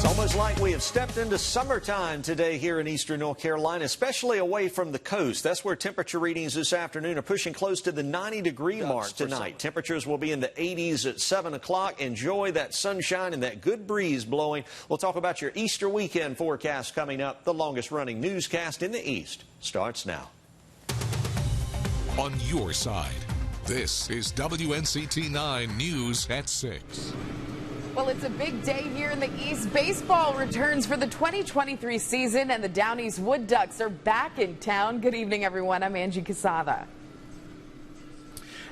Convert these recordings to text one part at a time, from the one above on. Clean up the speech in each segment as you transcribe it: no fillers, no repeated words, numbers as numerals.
Almost like we have stepped into summertime today here in eastern North Carolina, especially away from the coast. That's where temperature readings this afternoon are pushing close to the 90-degree mark tonight. Temperatures will be in the 80s at 7 o'clock. Enjoy that sunshine and that good breeze blowing. We'll talk about your Easter weekend forecast coming up. The longest-running newscast in the East starts now. On your side, this is WNCT 9 News at 6. Well, it's a big day here in the East. Baseball returns for the 2023 season, and the Down East Wood Ducks are back in town. Good evening, everyone. I'm Angie Casada.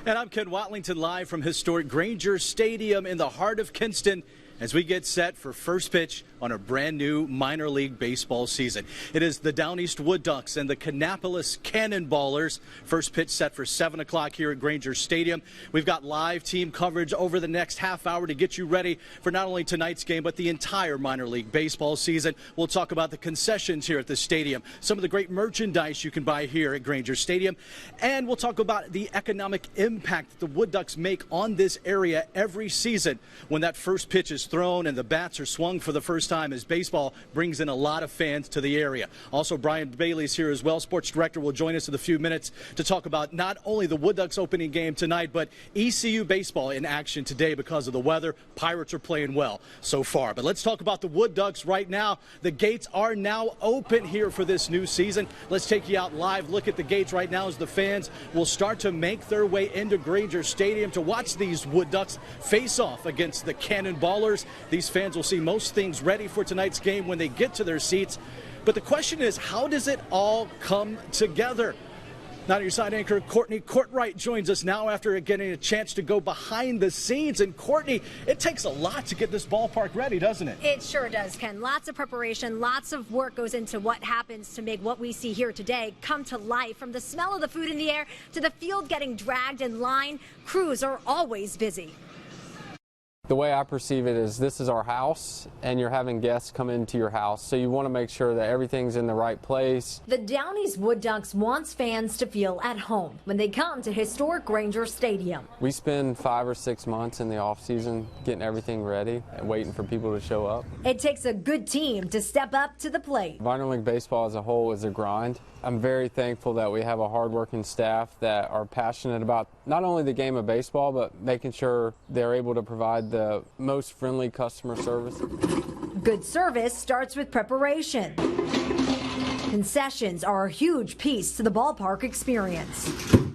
And I'm Ken Watlington, live from historic Granger Stadium in the heart of Kinston, as we get set for first pitch on a brand new minor league baseball season. It is the Down East Wood Ducks and the Kannapolis Cannonballers. First pitch set for 7 o'clock here at Granger Stadium. We've got live team coverage over the next half hour to get you ready for not only tonight's game, but the entire minor league baseball season. We'll talk about the concessions here at the stadium, some of the great merchandise you can buy here at Granger Stadium, and we'll talk about the economic impact that the Wood Ducks make on this area every season when that first pitch is thrown and the bats are swung for the first time, as baseball brings in a lot of fans to the area. Also, Brian Bailey's here as well. Sports director will join us in a few minutes to talk about not only the Wood Ducks opening game tonight, but ECU baseball in action today because of the weather. Pirates are playing well so far. But let's talk about the Wood Ducks right now. The gates are now open here for this new season. Let's take you out live. Look at the gates right now as the fans will start to make their way into Granger Stadium to watch these Wood Ducks face off against the Cannonballers. These fans will see most things ready for tonight's game when they get to their seats. But the question is, how does it all come together? Now, your side anchor, Courtney Courtwright, joins us now after getting a chance to go behind the scenes. And Courtney, it takes a lot to get this ballpark ready, doesn't it? It sure does, Ken. Lots of preparation, lots of work goes into what happens to make what we see here today come to life. From the smell of the food in the air to the field getting dragged in line, crews are always busy. The way I perceive it is this is our house, and you're having guests come into your house, so you want to make sure that everything's in the right place. The Down East Wood Ducks wants fans to feel at home when they come to historic Granger Stadium. We spend 5 or 6 months in the off-season getting everything ready and waiting for people to show up. It takes a good team to step up to the plate. Minor league baseball as a whole is a grind. I'm very thankful that we have a hard-working staff that are passionate about not only the game of baseball, but making sure they're able to provide the most friendly customer service. Good service starts with preparation. Concessions are a huge piece to the ballpark experience.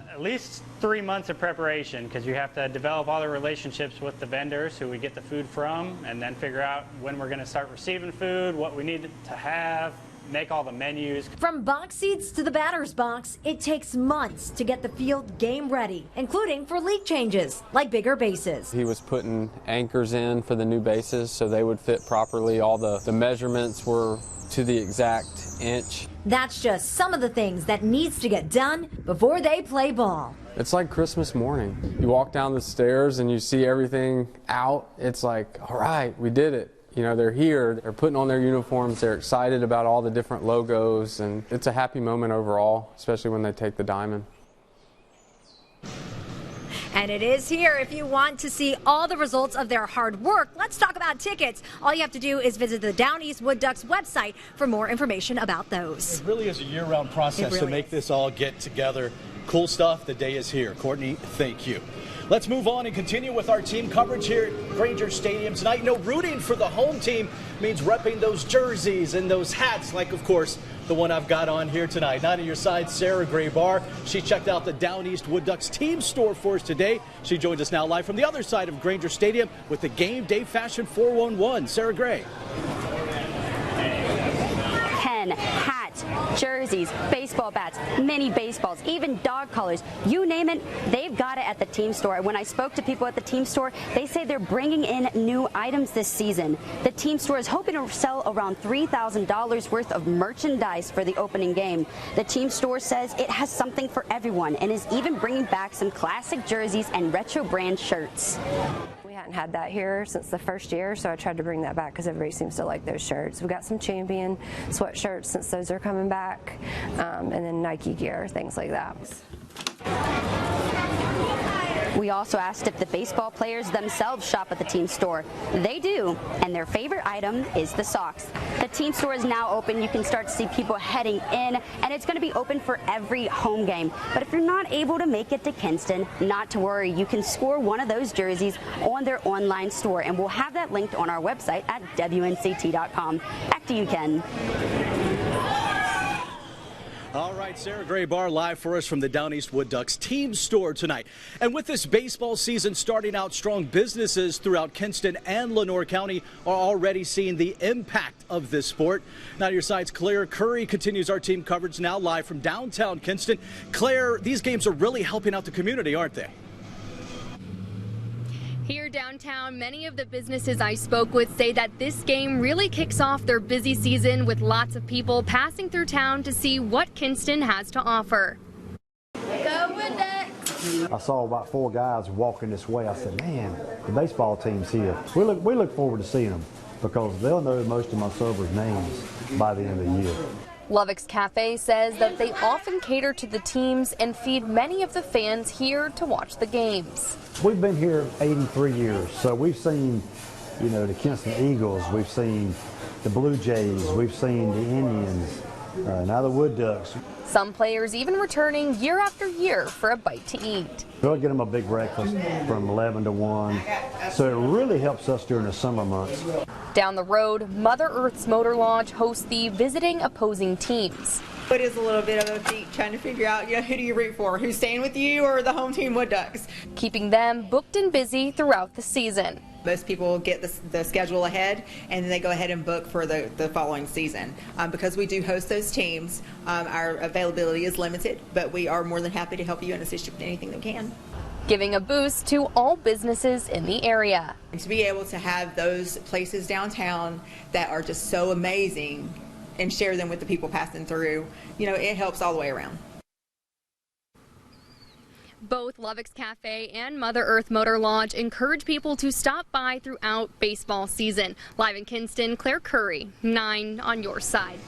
At least 3 months of preparation, because you have to develop all the relationships with the vendors who we get the food from, and then figure out when we're going to start receiving food, what we need to have, make all the menus. From box seats to the batter's box, it takes months to get the field game ready, including for league changes, like bigger bases. He was putting anchors in for the new bases so they would fit properly. All the measurements were to the exact inch. That's just some of the things that needs to get done before they play ball. It's like Christmas morning. You walk down the stairs and you see everything out. It's like, all right, we did it. You know, they're here, they're putting on their uniforms, they're excited about all the different logos, and it's a happy moment overall, especially when they take the diamond. And it is here. If you want to see all the results of their hard work, let's talk about tickets. All you have to do is visit the Down East Wood Ducks website for more information about those. It really is a year-round process to make this all get together. Cool stuff. The day is here. Courtney, thank you. Let's move on and continue with our team coverage here at Granger Stadium tonight. You know, rooting for the home team means repping those jerseys and those hats, like, of course, the one I've got on here tonight. Not on your side, Sarah Gray-Barr. She checked out the Down East Wood Ducks team store for us today. She joins us now live from the other side of Granger Stadium with the Game Day Fashion 411. Sarah Gray. Pen, hats, jerseys, baseball bats, mini baseballs, even dog collars, you name it, they've got it at the team store. When I spoke to people at the team store, they say they're bringing in new items this season. The team store is hoping to sell around $3,000 worth of merchandise for the opening game. The team store says it has something for everyone and is even bringing back some classic jerseys and retro brand shirts. We hadn't had that here since the first year, so I tried to bring that back because everybody seems to like those shirts. We've got some Champion sweatshirts since those are coming back, and then Nike gear, things like that. We also asked if the baseball players themselves shop at the team store. They do, and their favorite item is the socks. The team store is now open. You can start to see people heading in, and it's going to be open for every home game. But if you're not able to make it to Kinston, not to worry. You can score one of those jerseys on their online store, and we'll have that linked on our website at WNCT.com. Back to you, Ken. All right, Sarah Graybar live for us from the Down East Wood Ducks team store tonight. And with this baseball season starting out strong, businesses throughout Kinston and Lenoir County are already seeing the impact of this sport. Now to your side's Claire Curry continues our team coverage now live from downtown Kinston. Claire, these games are really helping out the community, aren't they? Here downtown, many of the businesses I spoke with say that this game really kicks off their busy season with lots of people passing through town to see what Kinston has to offer. Go with it! I saw about 4 guys walking this way. I said, man, the baseball team's here. We look forward to seeing them because they'll know most of my servers' names by the end of the year. Lovex Cafe says that they often cater to the teams and feed many of the fans here to watch the games. We've been here 83 years, so we've seen, the Kinston Eagles, we've seen the Blue Jays, we've seen the Indians, now the Wood Ducks. Some players even returning year after year for a bite to eat. We'll get them a big breakfast from 11 to 1, so it really helps us during the summer months. Down the road, Mother Earth's Motor Launch hosts the visiting opposing teams. It is a little bit of a feat trying to figure out, who do you root for? Who's staying with you or the home team Wood Ducks? Keeping them booked and busy throughout the season. Most people get the schedule ahead and then they go ahead and book for the following season. Because we do host those teams, our availability is limited, but we are more than happy to help you and assist you with anything that we can. Giving a boost to all businesses in the area. And to be able to have those places downtown that are just so amazing and share them with the people passing through, it helps all the way around. Both Lovex Cafe and Mother Earth Motor Launch encourage people to stop by throughout baseball season. Live in Kinston, Claire Curry, 9 on your side.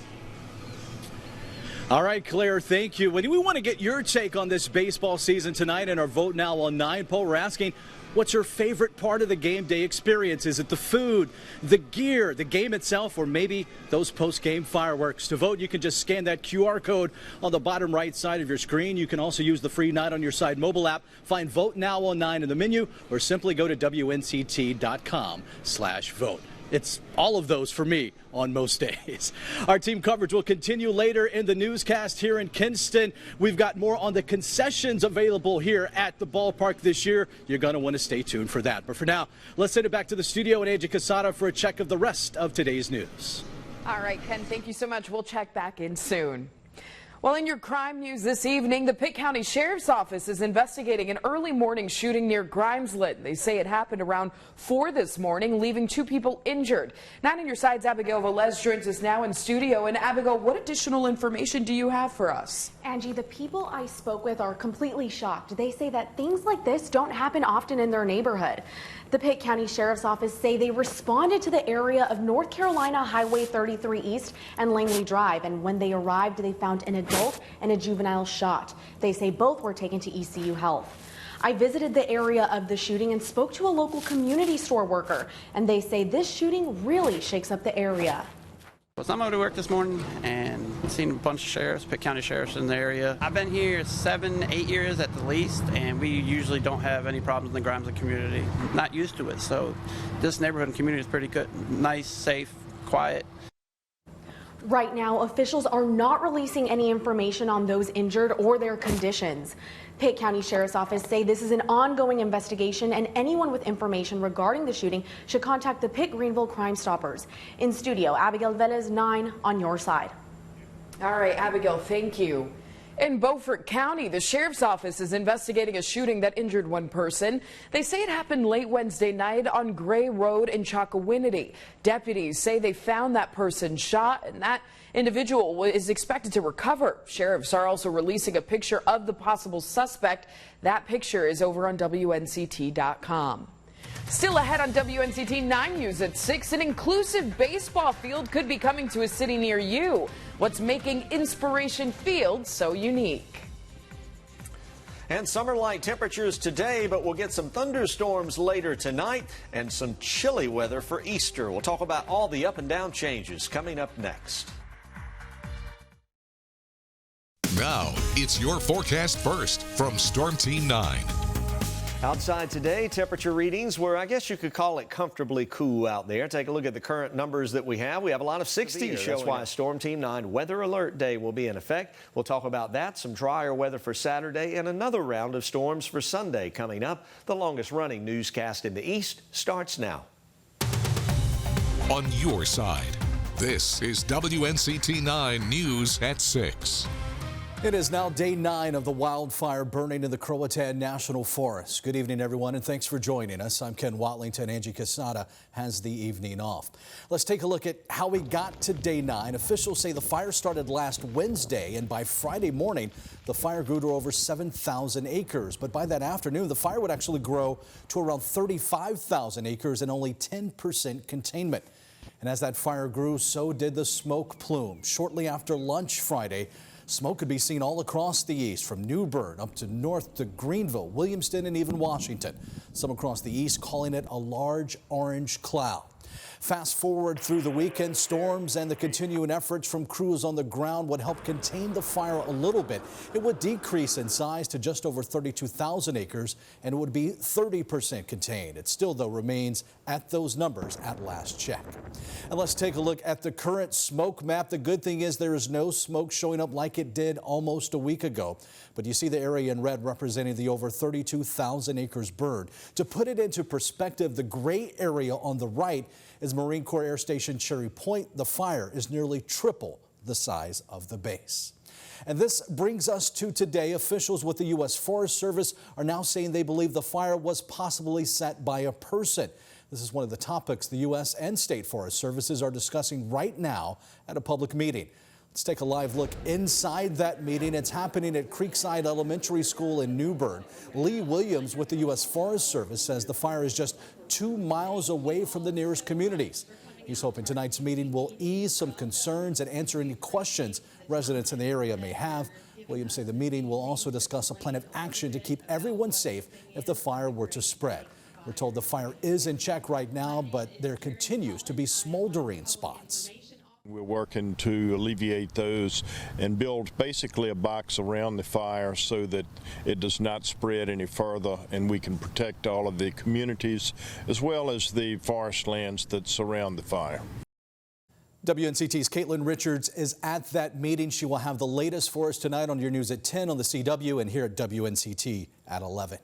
All right, Claire, thank you. We want to get your take on this baseball season tonight in our Vote Now on 9 poll. We're asking, what's your favorite part of the game day experience? Is it the food, the gear, the game itself, or maybe those post-game fireworks? To vote, you can just scan that QR code on the bottom right side of your screen. You can also use the free Night on Your Side mobile app. Find Vote Now on 9 in the menu, or simply go to WNCT.com/vote. It's all of those for me on most days. Our team coverage will continue later in the newscast here in Kinston. We've got more on the concessions available here at the ballpark this year. You're going to want to stay tuned for that. But for now, let's send it back to the studio and Angie Casada for a check of the rest of today's news. All right, Ken, thank you so much. We'll check back in soon. Well, in your crime news this evening, the Pitt County Sheriff's Office is investigating an early morning shooting near Grimeslet. They say it happened around 4 this morning, leaving 2 people injured. 9 on your side's Abigail Velez joins us now in studio. And Abigail, what additional information do you have for us? Angie, the people I spoke with are completely shocked. They say that things like this don't happen often in their neighborhood. The Pitt County Sheriff's Office say they responded to the area of North Carolina Highway 33 East and Langley Drive, and when they arrived, they found an adult and a juvenile shot. They say both were taken to ECU Health. I visited the area of the shooting and spoke to a local community store worker, and they say this shooting really shakes up the area. So I'm over to work this morning and seen a bunch of sheriffs, Pitt County sheriffs in the area. I've been here 7-8 years at the least, and we usually don't have any problems in the Grimeslet community. Not used to it, so this neighborhood and community is pretty good. Nice, safe, quiet. Right now, officials are not releasing any information on those injured or their conditions. Pitt County Sheriff's Office say this is an ongoing investigation, and anyone with information regarding the shooting should contact the Pitt Greenville Crime Stoppers. In studio, Abigail Velez, 9 on your side. All right, Abigail, thank you. In Beaufort County, the Sheriff's Office is investigating a shooting that injured 1 person. They say it happened late Wednesday night on Gray Road in Chocowinity. Deputies say they found that person shot, and that individual is expected to recover. Sheriffs are also releasing a picture of the possible suspect. That picture is over on WNCT.com. Still ahead on WNCT 9 News at 6, an inclusive baseball field could be coming to a city near you. What's making Inspiration Field so unique? And summer-like temperatures today, but we'll get some thunderstorms later tonight and some chilly weather for Easter. We'll talk about all the up and down changes coming up next. Now, it's your forecast first from Storm Team 9. Outside today, temperature readings were, I guess you could call it comfortably cool out there. Take a look at the current numbers that we have. We have a lot of 60s. That's why Storm Team 9 Weather Alert Day will be in effect. We'll talk about that, some drier weather for Saturday, and another round of storms for Sunday coming up. The longest running newscast in the East starts now. On your side, this is WNCT 9 News at 6. It is now day 9 of the wildfire burning in the Croatan National Forest. Good evening, everyone, and thanks for joining us. I'm Ken Watlington. Angie Casada has the evening off. Let's take a look at how we got to day 9. Officials say the fire started last Wednesday, and by Friday morning, the fire grew to over 7,000 acres. But by that afternoon, the fire would actually grow to around 35,000 acres and only 10% containment. And as that fire grew, so did the smoke plume. Shortly after lunch Friday, smoke could be seen all across the east, from New Bern up to north to Greenville, Williamston, and even Washington. Some across the east calling it a large orange cloud. Fast forward through the weekend, storms and the continuing efforts from crews on the ground would help contain the fire a little bit. It would decrease in size to just over 32,000 acres, and it would be 30% contained. It still, though, remains at those numbers at last check. And let's take a look at the current smoke map. The good thing is there is no smoke showing up like it did almost a week ago. But you see the area in red representing the over 32,000 acres burned. To put it into perspective, the gray area on the right is Marine Corps Air Station Cherry Point. The fire is nearly triple the size of the base. And this brings us to today. Officials with the U.S. Forest Service are now saying they believe the fire was possibly set by a person. This is one of the topics the U.S. and state forest services are discussing right now at a public meeting. Let's take a live look inside that meeting. It's happening at Creekside Elementary School in New Bern. Lee Williams with the U.S. Forest Service says the fire is just 2 miles away from the nearest communities. He's hoping tonight's meeting will ease some concerns and answer any questions residents in the area may have. Williams say the meeting will also discuss a plan of action to keep everyone safe if the fire were to spread. We're told the fire is in check right now, but there continues to be smoldering spots. We're working to alleviate those and build basically a box around the fire so that it does not spread any further, and we can protect all of the communities as well as the forest lands that surround the fire. WNCT's Caitlin Richards is at that meeting. She will have the latest for us tonight on your news at 10 on the CW and here at WNCT at 11.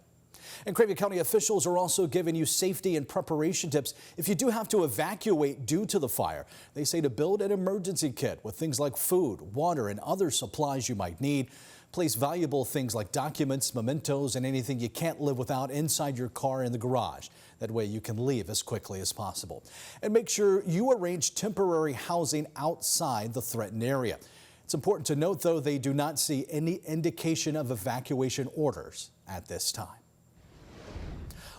And Craven County officials are also giving you safety and preparation tips if you do have to evacuate due to the fire. They say to build an emergency kit with things like food, water, and other supplies you might need. Place valuable things like documents, mementos, and anything you can't live without inside your car in the garage. That way you can leave as quickly as possible. And make sure you arrange temporary housing outside the threatened area. It's important to note, though, they do not see any indication of evacuation orders at this time.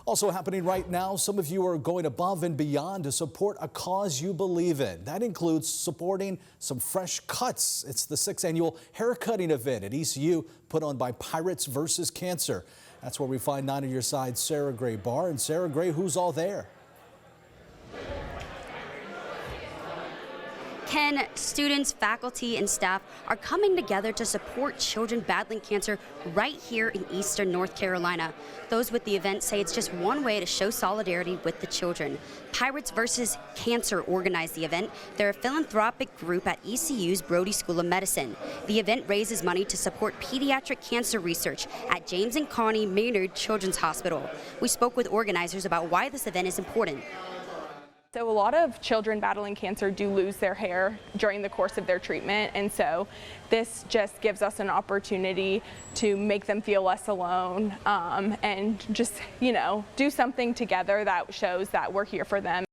Also happening right now, some of you are going above and beyond to support a cause you believe in. That includes supporting some fresh cuts. It's the 6th annual haircutting event at ECU put on by Pirates vs. Cancer. That's where we find 9 on your side Sarah Gray Barr. And Sarah Gray, who's all there? Ken, students, faculty, and staff are coming together to support children battling cancer right here in Eastern North Carolina. Those with the event say it's just one way to show solidarity with the children. Pirates vs. Cancer organized the event. They're a philanthropic group at ECU's Brody School of Medicine. The event raises money to support pediatric cancer research at James and Connie Maynard Children's Hospital. We spoke with organizers about why this event is important. So a lot of children battling cancer do lose their hair during the course of their treatment, and so this just gives us an opportunity to make them feel less alone and just, do something together that shows that we're here for them.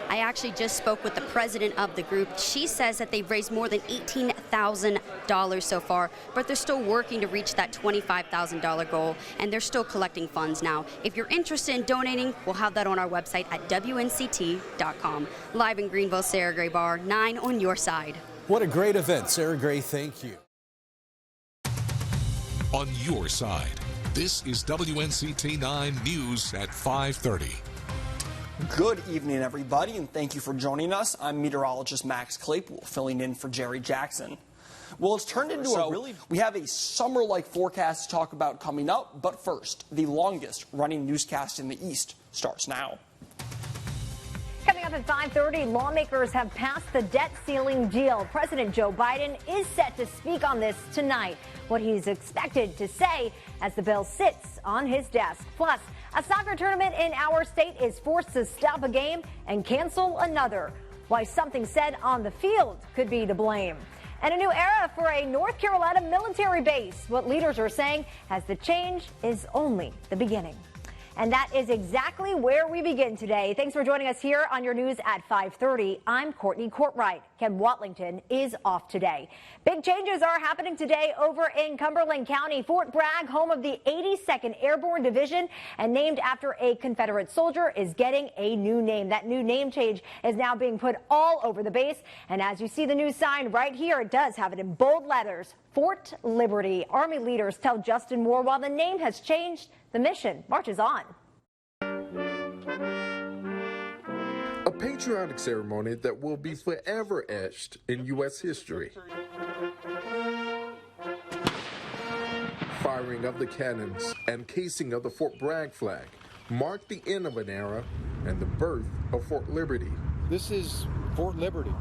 I actually just spoke with the president of the group. She says that they've raised more than $18,000 so far, but they're still working to reach that $25,000 goal, and they're still collecting funds now. If you're interested in donating, we'll have that on our website at WNCT.com. Live in Greenville, Sarah Gray Barr, 9 on your side. What a great event. Sarah Gray, thank you. On your side, this is WNCT 9 News at 5:30. Good evening, everybody, and thank you for joining us. I'm meteorologist Max Claypool, filling in for Jerry Jackson. Well, it's turned into we have a summer-like forecast to talk about coming up, but first, the longest running newscast in the East starts now. Coming up at 5:30, lawmakers have passed the debt ceiling deal. President Joe Biden is set to speak on this tonight, what he's expected to say as the bill sits on his desk. Plus, a soccer tournament in our state is forced to stop a game and cancel another. Why something said on the field could be to blame. And a new era for a North Carolina military base. What leaders are saying as the change is only the beginning. And that is exactly where we begin today. Thanks for joining us here on your news at 5:30. I'm Courtney Courtright. Ken Watlington is off today. Big changes are happening today over in Cumberland County. Fort Bragg, home of the 82nd Airborne Division and named after a Confederate soldier, is getting a new name. That new name change is now being put all over the base. And as you see the new sign right here, it does have it in bold letters. Fort Liberty. Army leaders tell Justin Moore while the name has changed, the mission marches on. A patriotic ceremony that will be forever etched in U.S. history. Firing of the cannons and casing of the Fort Bragg flag marked the end of an era and the birth of Fort Liberty. This is Fort Liberty.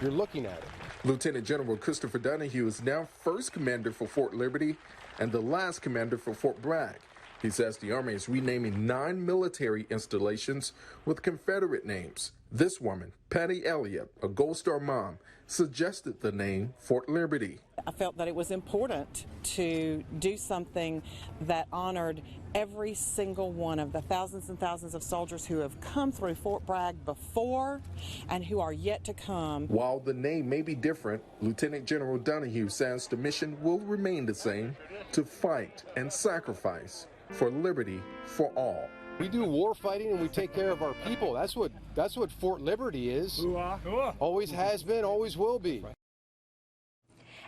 You're looking at it. Lieutenant General Christopher Donahue is now first commander for Fort Liberty and the last commander for Fort Bragg. He says the Army is renaming 9 military installations with Confederate names. This woman, Patty Elliott, a Gold Star mom, suggested the name Fort Liberty. I felt that it was important to do something that honored every single one of the thousands and thousands of soldiers who have come through Fort Bragg before and who are yet to come. While the name may be different, Lieutenant General Donahue says the mission will remain the same: to fight and sacrifice for liberty for all. We do war fighting and we take care of our people. That's what Fort Liberty is. Always has been, always will be.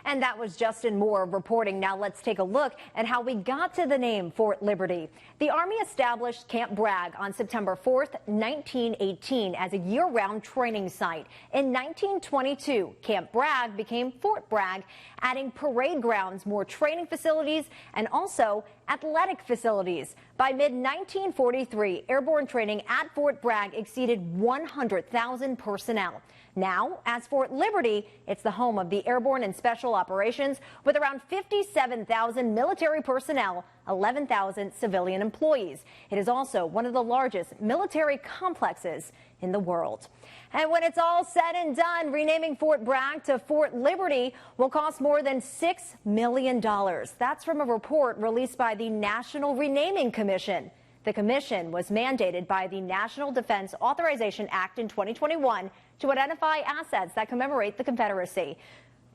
And that was Justin Moore reporting. Now let's take a look at how we got to the name Fort Liberty. The Army established Camp Bragg on September 4th, 1918 as a year-round training site. In 1922, Camp Bragg became Fort Bragg, adding parade grounds, more training facilities, and also athletic facilities. By mid-1943, airborne training at Fort Bragg exceeded 100,000 personnel. Now, as Fort Liberty, it's the home of the Airborne and Special Operations with around 57,000 military personnel, 11,000 civilian employees. It is also one of the largest military complexes in the world. And when it's all said and done, renaming Fort Bragg to Fort Liberty will cost more than $6 million. That's from a report released by the National Renaming Commission. The commission was mandated by the National Defense Authorization Act in 2021 to identify assets that commemorate the Confederacy.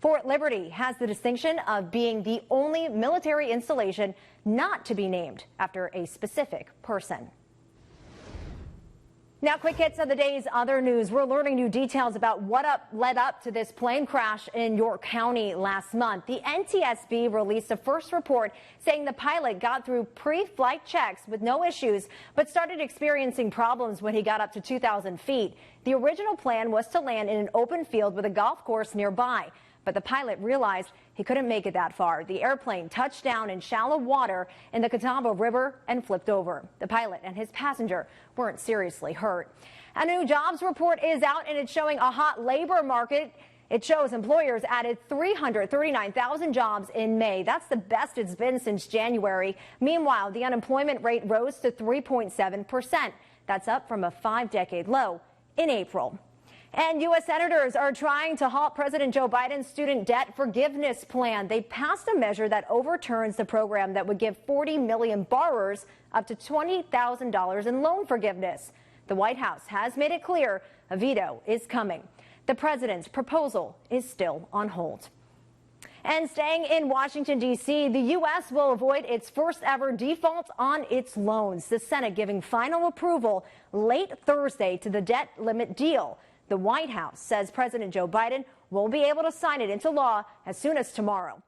Fort Liberty has the distinction of being the only military installation not to be named after a specific person. Now, quick hits of the day's other news. We're learning new details about what led up to this plane crash in York County last month. The NTSB released a first report saying the pilot got through pre-flight checks with no issues, but started experiencing problems when he got up to 2,000 feet. The original plan was to land in an open field with a golf course nearby, but the pilot realized he couldn't make it that far. The airplane touched down in shallow water in the Catawba River and flipped over. The pilot and his passenger weren't seriously hurt. A new jobs report is out, and it's showing a hot labor market. It shows employers added 339,000 jobs in May. That's the best it's been since January. Meanwhile, the unemployment rate rose to 3.7%. That's up from a 5-decade low in April. And U.S. senators are trying to halt President Joe Biden's student debt forgiveness plan. They passed a measure that overturns the program that would give 40 million borrowers up to $20,000 in loan forgiveness. The White House has made it clear a veto is coming. The president's proposal is still on hold. And staying in Washington, D.C., the U.S. will avoid its first ever default on its loans. The Senate giving final approval late Thursday to the debt limit deal. The White House says President Joe Biden will be able to sign it into law as soon as tomorrow.